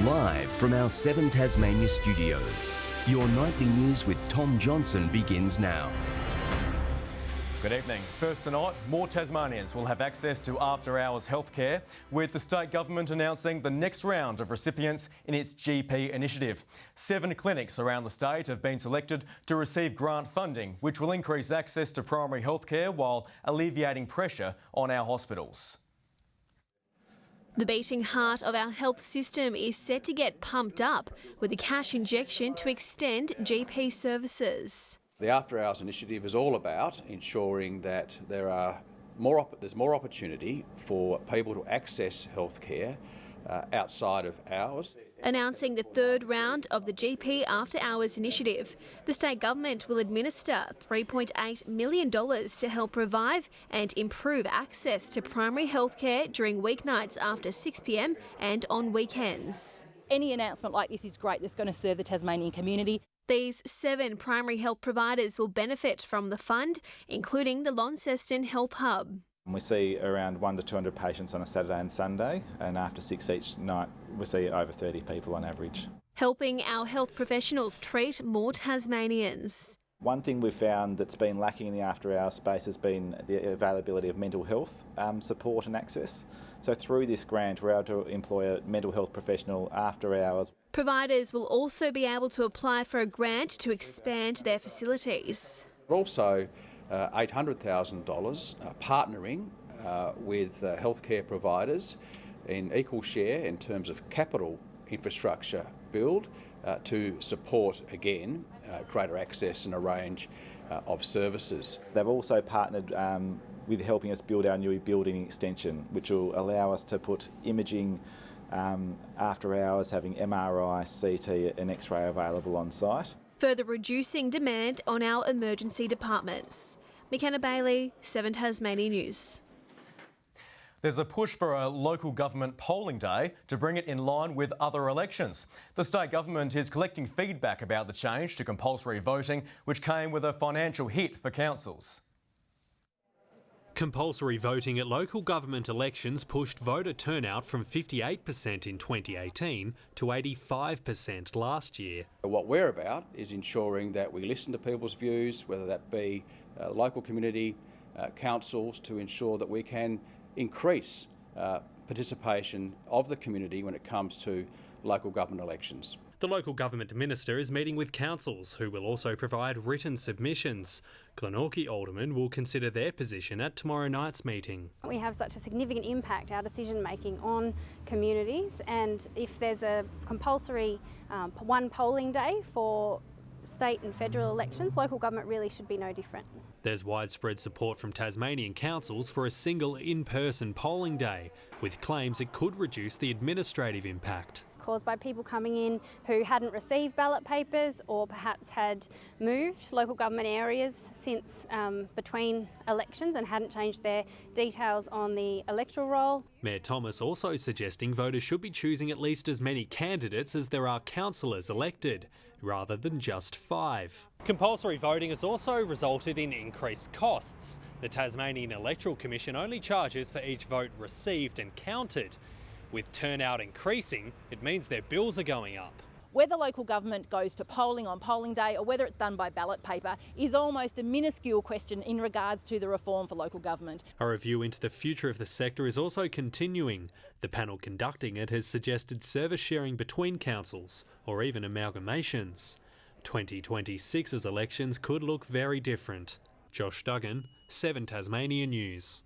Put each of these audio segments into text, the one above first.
Live from our 7 Tasmania studios, your nightly news with Tom Johnson begins now. Good evening. First tonight, more Tasmanians will have access to after-hours healthcare, with the state government announcing the next round of recipients in its GP initiative. 7 clinics around the state have been selected to receive grant funding, which will increase access to primary healthcare while alleviating pressure on our hospitals. The beating heart of our health system is set to get pumped up with a cash injection to extend GP services. The After Hours initiative is all about ensuring that there's more opportunity for people to access healthcare outside of hours. Announcing the third round of the GP After Hours initiative, the state government will administer $3.8 million to help revive and improve access to primary healthcare during weeknights after 6 p.m. and on weekends. Any announcement like this is great. That's going to serve the Tasmanian community. These 7 primary health providers will benefit from the fund, including the Launceston Health Hub. We see around 100 to 200 patients on a Saturday and Sunday, and after 6 each night we see over 30 people on average. Helping our health professionals treat more Tasmanians. One thing we've found that's been lacking in the after-hours space has been the availability of mental health support and access. So through this grant we're able to employ a mental health professional after hours. Providers will also be able to apply for a grant to expand their facilities. Also $800,000 partnering with healthcare providers in equal share in terms of capital infrastructure build to support, again, greater access and a range of services. They've also partnered with helping us build our new building extension, which will allow us to put imaging after hours, having MRI, CT and X-ray available on site. Further reducing demand on our emergency departments. McKenna Bailey, 7 Tasmania News. There's a push for a local government polling day to bring it in line with other elections. The state government is collecting feedback about the change to compulsory voting, which came with a financial hit for councils. Compulsory voting at local government elections pushed voter turnout from 58% in 2018 to 85% last year. What we're about is ensuring that we listen to people's views, whether that be local community councils, to ensure that we can increase participation of the community when it comes to local government elections. The local government minister is meeting with councils who will also provide written submissions. Glenorchy aldermen will consider their position at tomorrow night's meeting. We have such a significant impact, our decision making, on communities, and if there's a compulsory one polling day for state and federal elections, local government really should be no different. There's widespread support from Tasmanian councils for a single in-person polling day, with claims it could reduce the administrative impact. Caused by people coming in who hadn't received ballot papers or perhaps had moved local government areas since between elections and hadn't changed their details on the electoral roll. Mayor Thomas also suggesting voters should be choosing at least as many candidates as there are councillors elected, rather than just 5. Compulsory voting has also resulted in increased costs. The Tasmanian Electoral Commission only charges for each vote received and counted. With turnout increasing, it means their bills are going up. Whether local government goes to polling on polling day or whether it's done by ballot paper is almost a minuscule question in regards to the reform for local government. A review into the future of the sector is also continuing. The panel conducting it has suggested service sharing between councils or even amalgamations. 2026's elections could look very different. Josh Duggan, 7 Tasmania News.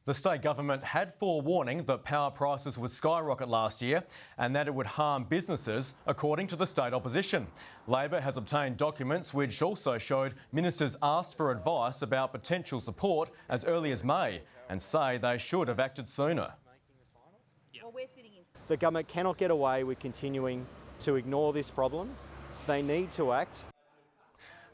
The state government had forewarning that power prices would skyrocket last year and that it would harm businesses, according to the state opposition. Labor has obtained documents which also showed ministers asked for advice about potential support as early as May and say they should have acted sooner. The government cannot get away with continuing to ignore this problem. They need to act.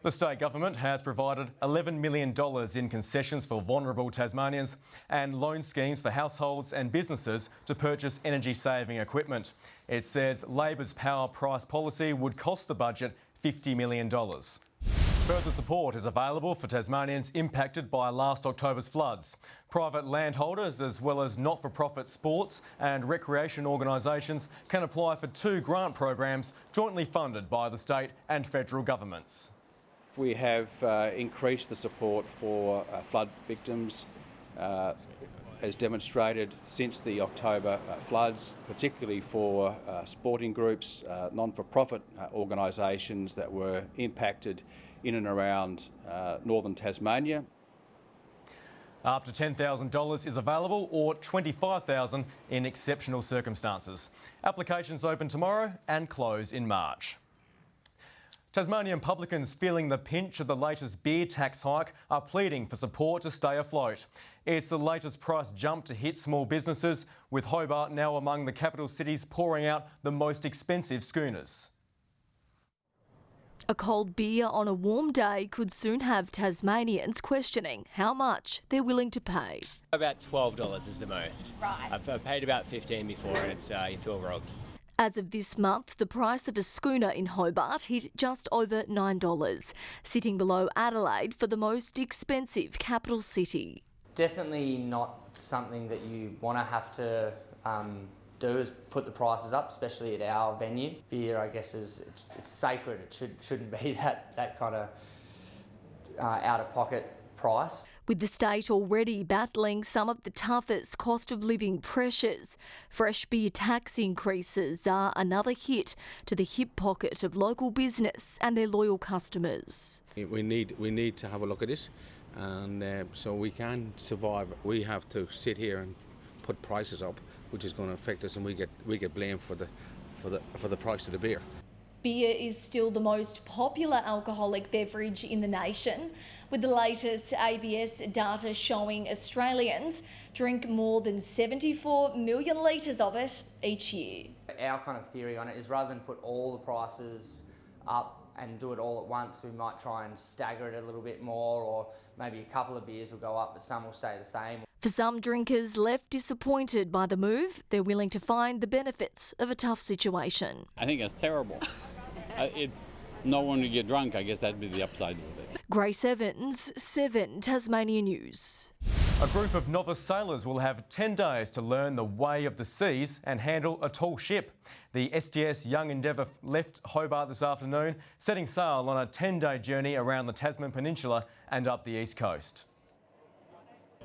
The state government has provided $11 million in concessions for vulnerable Tasmanians and loan schemes for households and businesses to purchase energy-saving equipment. It says Labor's power price policy would cost the budget $50 million. Further support is available for Tasmanians impacted by last October's floods. Private landholders as well as not-for-profit sports and recreation organisations can apply for 2 grant programs jointly funded by the state and federal governments. We have increased the support for flood victims as demonstrated since the October floods, particularly for sporting groups, non-for-profit organisations that were impacted in and around northern Tasmania. Up to $10,000 is available, or $25,000 in exceptional circumstances. Applications open tomorrow and close in March. Tasmanian publicans feeling the pinch of the latest beer tax hike are pleading for support to stay afloat. It's the latest price jump to hit small businesses, with Hobart now among the capital cities pouring out the most expensive schooners. A cold beer on a warm day could soon have Tasmanians questioning how much they're willing to pay. About $12 is the most. Right. I've paid about $15 before, and it's you feel robbed. As of this month, the price of a schooner in Hobart hit just over $9, sitting below Adelaide for the most expensive capital city. Definitely not something that you want to have to do is put the prices up, especially at our venue. Beer, I guess, it's sacred. It shouldn't be that kind of out-of-pocket price. With the state already battling some of the toughest cost of living pressures, fresh beer tax increases are another hit to the hip pocket of local business and their loyal customers. We need to have a look at this, and so we can survive. We have to sit here and put prices up, which is going to affect us, and we get blamed for the price of the beer. Beer is still the most popular alcoholic beverage in the nation, with the latest ABS data showing Australians drink more than 74 million litres of it each year. Our kind of theory on it is, rather than put all the prices up and do it all at once, we might try and stagger it a little bit more, or maybe a couple of beers will go up but some will stay the same. For some drinkers left disappointed by the move, they're willing to find the benefits of a tough situation. I think it's terrible. No one will get drunk. I guess that'd be the upside of it. Grace Evans, 7 Tasmania News. A group of novice sailors will have 10 days to learn the way of the seas and handle a tall ship. The STS Young Endeavour left Hobart this afternoon, setting sail on a 10-day journey around the Tasman Peninsula and up the east coast.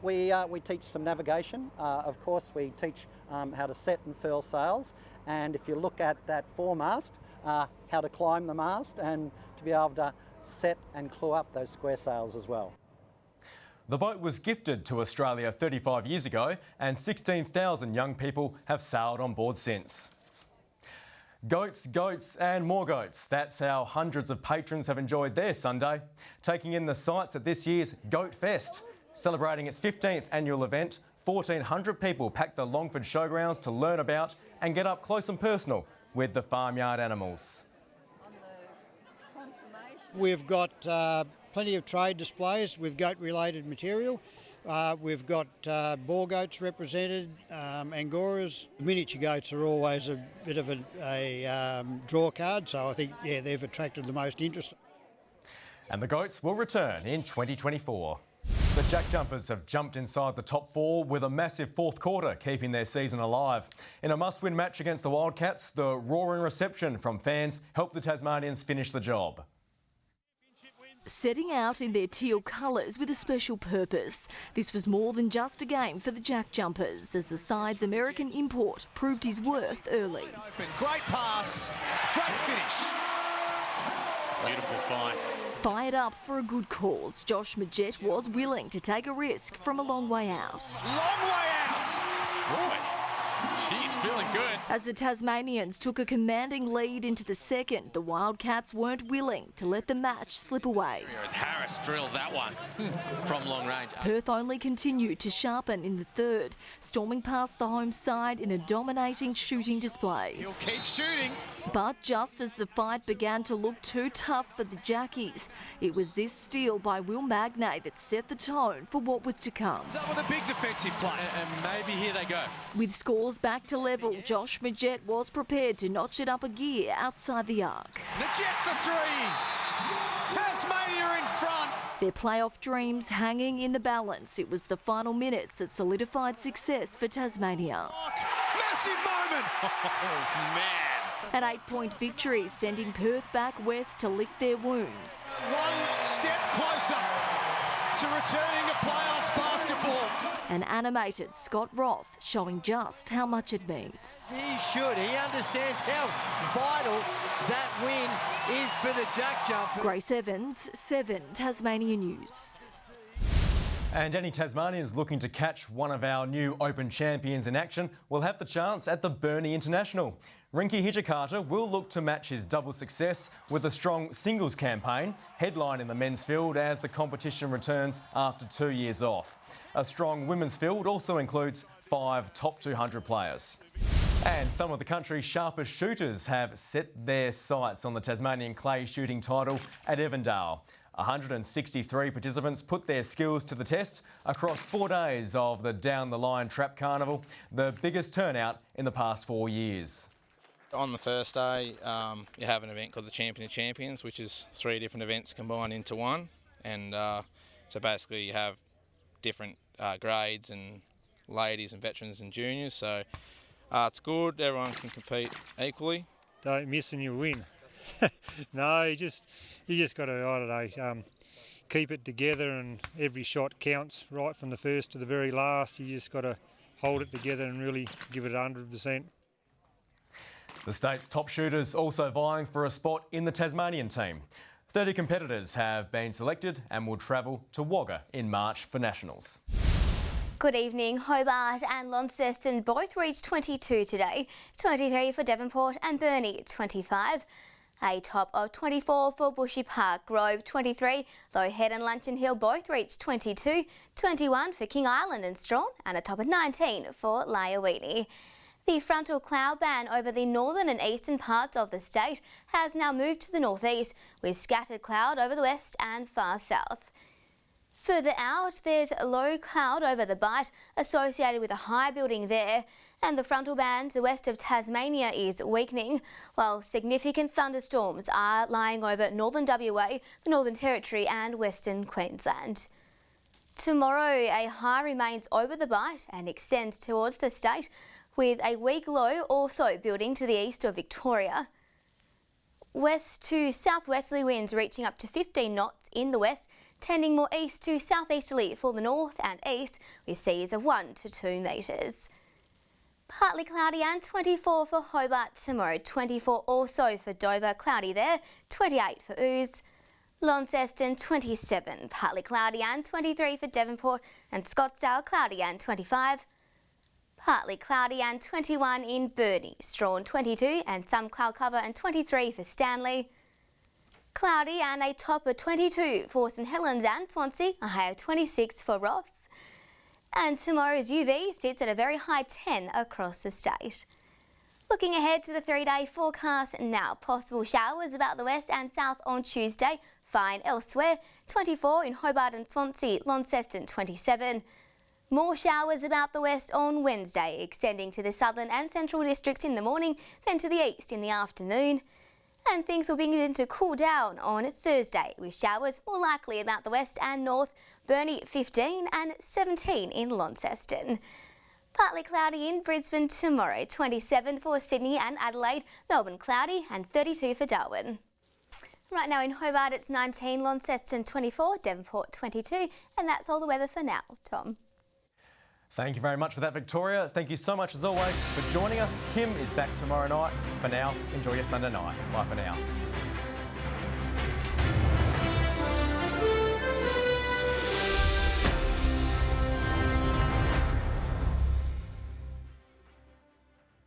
We teach some navigation. Of course, we teach how to set and furl sails. And if you look at that foremast, how to climb the mast and to be able to set and claw up those square sails as well. The boat was gifted to Australia 35 years ago, and 16,000 young people have sailed on board since. Goats, goats and more goats. That's how hundreds of patrons have enjoyed their Sunday, taking in the sights at this year's Goat Fest. Celebrating its 15th annual event, 1,400 people packed the Longford Showgrounds to learn about and get up close and personal with the farmyard animals. We've got plenty of trade displays with goat-related material. We've got boar goats represented, Angoras. Miniature goats are always a bit of a draw card, so I think, yeah, they've attracted the most interest. And the goats will return in 2024. The Jack Jumpers have jumped inside the top 4 with a massive fourth quarter, keeping their season alive. In a must-win match against the Wildcats, the roaring reception from fans helped the Tasmanians finish the job. Setting out in their teal colours with a special purpose, this was more than just a game for the Jack Jumpers, as the side's American import proved his worth early. Great pass, great finish. Beautiful find. Fired up for a good cause, Josh Majette was willing to take a risk from a long way out. Long way out! Boy, she's feeling good. As the Tasmanians took a commanding lead into the second, the Wildcats weren't willing to let the match slip away. As Harris drills that one from long range. Perth only continued to sharpen in the third, storming past the home side in a dominating shooting display. He'll keep shooting. But just as the fight began to look too tough for the Jackies, it was this steal by Will Magnay that set the tone for what was to come. That with a big defensive play. And maybe here they go. With scores back to level, Josh Majette was prepared to notch it up a gear outside the arc. Majette for 3. Tasmania in front. Their playoff dreams hanging in the balance. It was the final minutes that solidified success for Tasmania. Massive moment. Oh, man. An 8-point victory, sending Perth back west to lick their wounds. One step closer to returning to playoffs basketball. An animated Scott Roth showing just how much it means. He should. He understands how vital that win is for the jack jumper. Grace Evans, 7 Tasmania News. And any Tasmanians looking to catch one of our new Open champions in action will have the chance at the Burnie International. Rinky Hijikata will look to match his double success with a strong singles campaign, headline in the men's field as the competition returns after 2 years off. A strong women's field also includes 5 top 200 players. And some of the country's sharpest shooters have set their sights on the Tasmanian clay shooting title at Evandale. 163 participants put their skills to the test across 4 days of the Down the Line Trap Carnival, the biggest turnout in the past 4 years. On the first day, you have an event called the Champion of Champions, which is 3 different events combined into one. And so basically you have different grades and ladies and veterans and juniors. So it's good, everyone can compete equally. Don't miss and you win. No, you just got to, I don't know, keep it together, and every shot counts right from the first to the very last. You just got to hold it together and really give it 100%. The state's top shooters also vying for a spot in the Tasmanian team. 30 competitors have been selected and will travel to Wagga in March for Nationals. Good evening. Hobart and Launceston both reached 22 today, 23 for Devonport and Burnie 25. A top of 24 for Bushy Park, Grove 23, Low Head and Luncheon Hill both reached 22, 21 for King Island and Strawn, and a top of 19 for Layawini. The frontal cloud band over the northern and eastern parts of the state has now moved to the northeast, with scattered cloud over the west and far south. Further out, there's low cloud over the Bight associated with a high building there, and the frontal band to the west of Tasmania is weakening, while significant thunderstorms are lying over northern WA, the Northern Territory and Western Queensland. Tomorrow, a high remains over the Bight and extends towards the state, with a weak low also building to the east of Victoria. West to southwesterly winds reaching up to 15 knots in the west, tending more east to southeasterly for the north and east, with seas of 1 to 2 metres. Partly cloudy and 24 for Hobart tomorrow, 24 also for Dover, cloudy there, 28 for Ooze. Launceston 27, partly cloudy and 23 for Devonport, and Scottsdale cloudy and 25. Partly cloudy and 21 in Burnie, Strawn 22 and some cloud cover and 23 for Stanley. Cloudy and a top of 22 for St Helens and Swansea, a high of 26 for Ross. And tomorrow's UV sits at a very high 10 across the state. Looking ahead to the 3-day forecast now, possible showers about the west and south on Tuesday, fine elsewhere, 24 in Hobart and Swansea, Launceston 27. More showers about the west on Wednesday, extending to the southern and central districts in the morning, then to the east in the afternoon. And things will begin to cool down on Thursday, with showers more likely about the west and north, Burnie 15 and 17 in Launceston. Partly cloudy in Brisbane tomorrow, 27 for Sydney and Adelaide, Melbourne cloudy and 32 for Darwin. Right now in Hobart it's 19, Launceston 24, Devonport 22, and that's all the weather for now. Tom. Thank you very much for that, Victoria. Thank you so much, as always, for joining us. Kim is back tomorrow night. For now, enjoy your Sunday night. Bye for now.